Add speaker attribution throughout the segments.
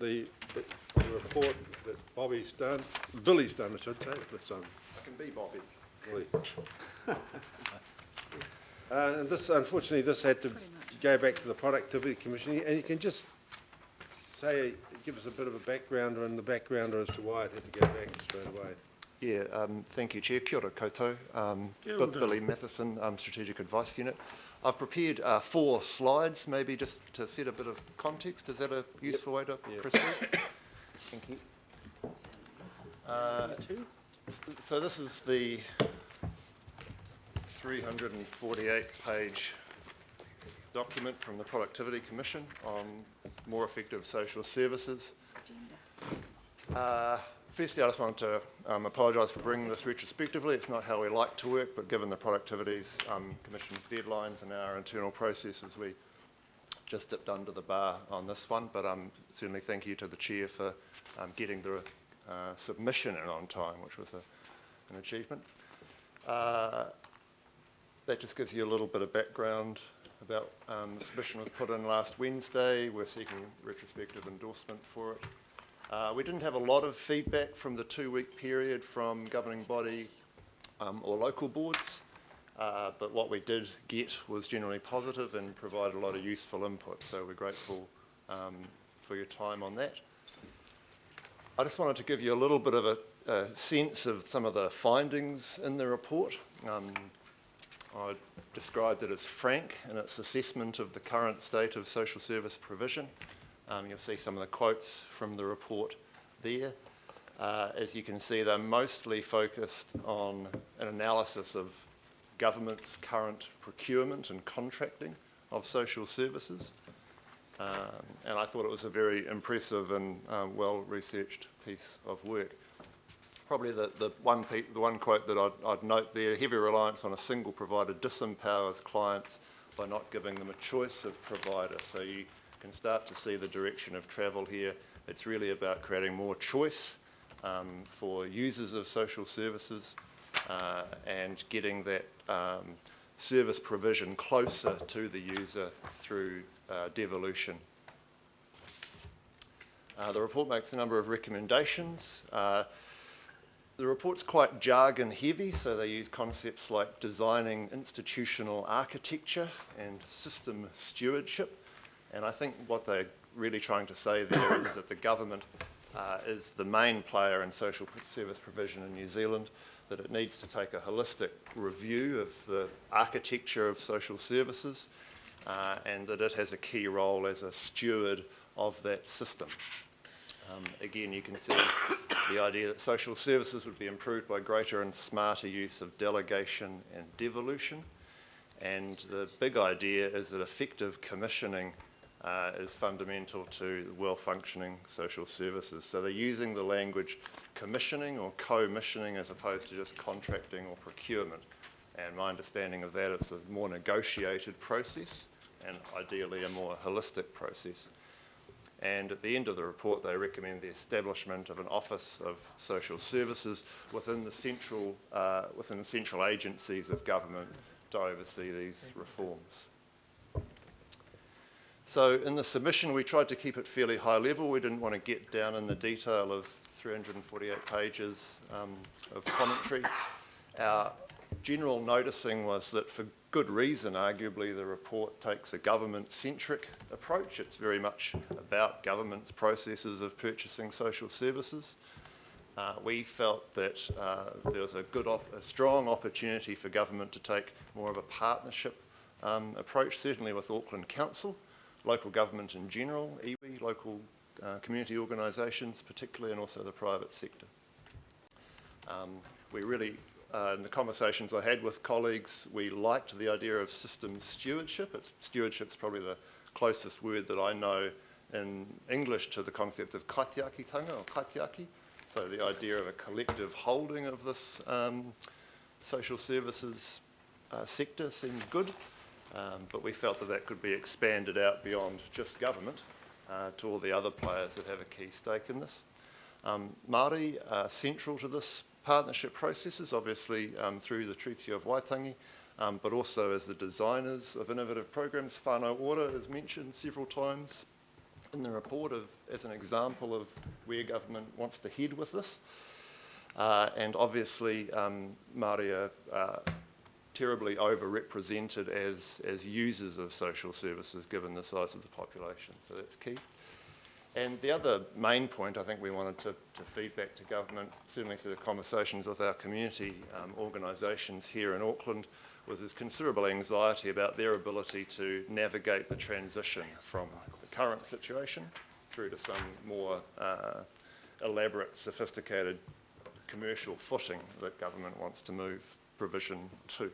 Speaker 1: the report that Billy's done, I should say, this time.
Speaker 2: I can be Bobby.
Speaker 1: Billy. And this, unfortunately, this had to go back to the Productivity Commission, and you can just say, give us a bit of a background on the background as to why it had to go back straight away.
Speaker 2: Yeah, thank you, Chair. Kia ora koutou. Billy Matheson, Strategic Advice Unit. I've prepared 4 slides, maybe just to set a bit of context. Is that a useful way to proceed? Thank you. So this is the 348-page document from the Productivity Commission on more effective social services. Firstly, I just wanted to apologise for bringing this retrospectively. It's not how we like to work, but given the Productivity Commission's deadlines and our internal processes, we just dipped under the bar on this one. But certainly thank you to the Chair for getting the submission in on time, which was an achievement. That just gives you a little bit of background about the submission was put in last Wednesday. We're seeking retrospective endorsement for it. We didn't have a lot of feedback from the 2-week period from governing body or local boards, but what we did get was generally positive and provided a lot of useful input, so we're grateful for your time on that. I just wanted to give you a little bit of a sense of some of the findings in the report. I described it as frank in its assessment of the current state of social service provision. You'll see some of the quotes from the report there. As you can see, they're mostly focused on an analysis of government's current procurement and contracting of social services. And I thought it was a very impressive and well-researched piece of work. Probably the one quote that I'd note there: heavy reliance on a single provider disempowers clients by not giving them a choice of provider. So you can start to see the direction of travel here. It's really about creating more choice for users of social services and getting that service provision closer to the user through devolution. The report makes a number of recommendations. The report's quite jargon heavy, so they use concepts like designing institutional architecture and system stewardship. And I think what they're really trying to say there is that the government is the main player in social service provision in New Zealand, that it needs to take a holistic review of the architecture of social services, and that it has a key role as a steward of that system. Again, you can see the idea that social services would be improved by greater and smarter use of delegation and devolution. And the big idea is that effective commissioning is fundamental to well-functioning social services. So they're using the language commissioning or co-missioning as opposed to just contracting or procurement. And my understanding of that is a more negotiated process and ideally a more holistic process. And at the end of the report, they recommend the establishment of an Office of Social Services within the central agencies of government to oversee these reforms. So in the submission, we tried to keep it fairly high level. We didn't want to get down in the detail of 348 pages of commentary. Our general noticing was that for good reason, arguably, the report takes a government-centric approach. It's very much about government's processes of purchasing social services. We felt that there was a strong opportunity for government to take more of a partnership approach, certainly with Auckland Council, local government in general, iwi, local community organisations particularly, and also the private sector. We really, in the conversations I had with colleagues, we liked the idea of system stewardship. Stewardship's probably the closest word that I know in English to the concept of kaitiakitanga or kaitiaki. So the idea of a collective holding of this social services sector seemed good. But we felt that that could be expanded out beyond just government to all the other players that have a key stake in this. Māori are central to this partnership processes, obviously through the Treaty of Waitangi, but also as the designers of innovative programs. Whānau Ora is mentioned several times in the report as an example of where government wants to head with this. And obviously, Māori are terribly overrepresented as users of social services given the size of the population, so that's key. And the other main point I think we wanted to feed back to government, certainly through the conversations with our community organisations here in Auckland, was there's considerable anxiety about their ability to navigate the transition from the current situation through to some more elaborate, sophisticated commercial footing that government wants to move provision to.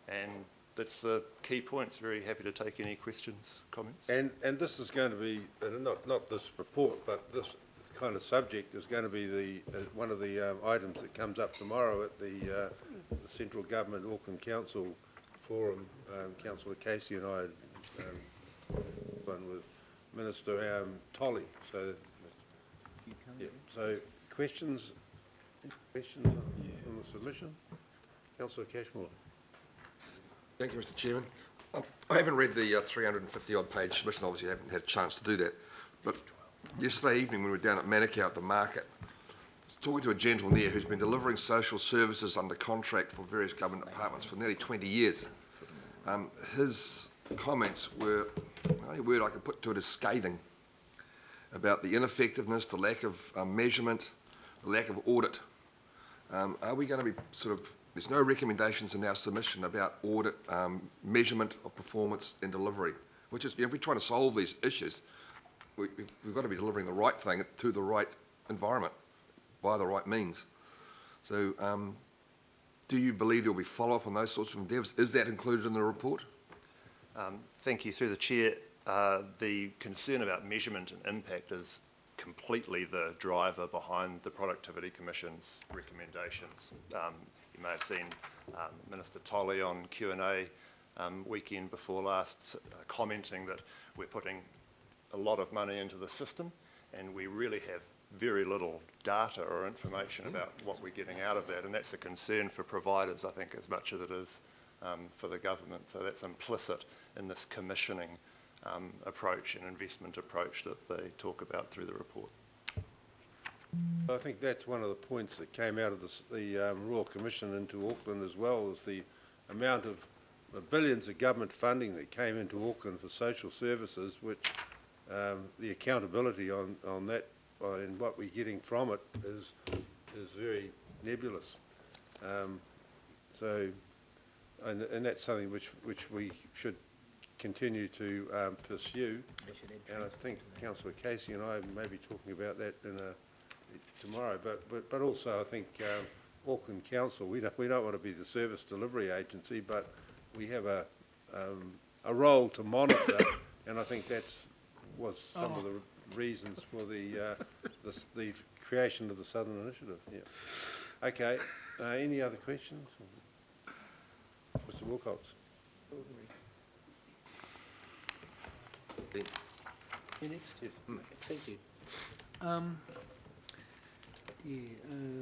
Speaker 2: And that's the key points. Very happy to take any questions, comments.
Speaker 1: And this is going to be, not this report, but this kind of subject is going to be the one of the items that comes up tomorrow at the Central Government Auckland Council Forum. Councillor Casey and I one with Minister Tolley. So, yeah. So questions on the submission? Councillor Cashmore.
Speaker 3: Thank you, Mr. Chairman. I haven't read the 350-odd page submission, obviously I haven't had a chance to do that. But yesterday evening when we were down at Manukau at the market, I was talking to a gentleman there who's been delivering social services under contract for various government departments for nearly 20 years. His comments were, the only word I could put to it is scathing, about the ineffectiveness, the lack of measurement, the lack of audit. Are we going to be sort of, there's no recommendations in our submission about audit, measurement of performance and delivery, which is, if we're trying to solve these issues, we've got to be delivering the right thing to the right environment by the right means. So do you believe there will be follow-up on those sorts of endeavours? Is that included in the report?
Speaker 2: Thank you. Through the Chair, the concern about measurement and impact is completely the driver behind the Productivity Commission's recommendations. You may have seen Minister Tolley on Q&A weekend before last commenting that we're putting a lot of money into the system and we really have very little data or information about what we're getting out of that, and that's a concern for providers, I think, as much as it is for the government. So that's implicit in this commissioning approach and investment approach that they talk about through the report.
Speaker 1: I think that's one of the points that came out of the Royal Commission into Auckland as well, is the amount of billions of government funding that came into Auckland for social services, which the accountability on that and what we're getting from it is very nebulous. And that's something which we should continue to pursue. And I think Councillor Casey and I may be talking about that tomorrow. But also I think Auckland Council, we don't want to be the service delivery agency, but we have a role to monitor, and I think was some of the reasons for the creation of the Southern Initiative. Yeah. Okay. Any other questions? Mr. Wilcox.
Speaker 4: You next? Yes. Okay, thank you.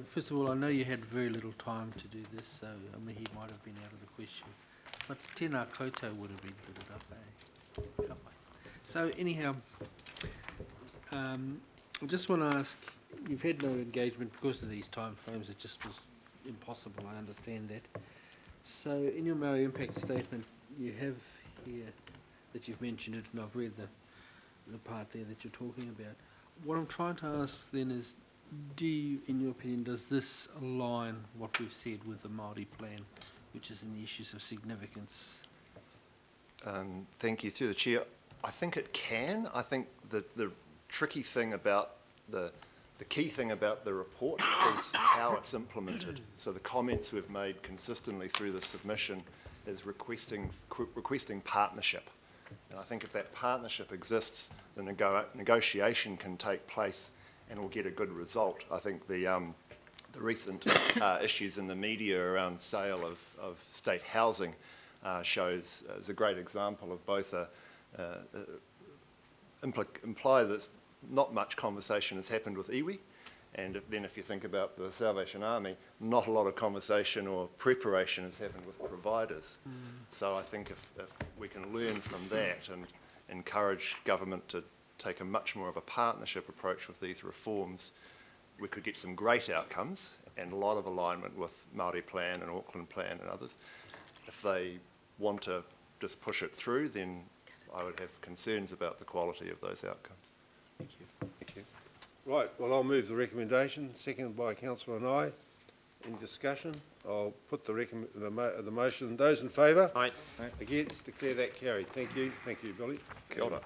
Speaker 4: First of all, I know you had very little time to do this, so I mean, he might have been out of the question. But tēnā koutou would have been good enough, eh? So anyhow, I just want to ask, you've had no engagement because of these time frames, it just was impossible, I understand that. So in your Māori impact statement, you have here that you've mentioned it, and I've read the part there that you're talking about. What I'm trying to ask then is, do you, in your opinion, does this align what we've said with the Māori plan, which is in the issues of significance?
Speaker 2: Thank you. Through the Chair, I think it can. I think the tricky thing about the key thing about the report is how it's implemented. So the comments we've made consistently through the submission is requesting partnership. And I think if that partnership exists, the negotiation can take place and we'll get a good result. I think the recent issues in the media around sale of state housing shows as a great example of both imply that not much conversation has happened with iwi, and then if you think about the Salvation Army, not a lot of conversation or preparation has happened with providers. So I think if we can learn from that encourage government to take a much more of a partnership approach with these reforms, we could get some great outcomes and a lot of alignment with Māori Plan and Auckland Plan and others. If they want to just push it through, then I would have concerns about the quality of those outcomes.
Speaker 1: Thank you. Right, well, I'll move the recommendation, seconded by Councillor Nye. Any discussion? I'll put the motion. Those in favour?
Speaker 5: Aye.
Speaker 1: Against? Declare that carried. Thank you. Thank you, Billy.
Speaker 2: Kia ora.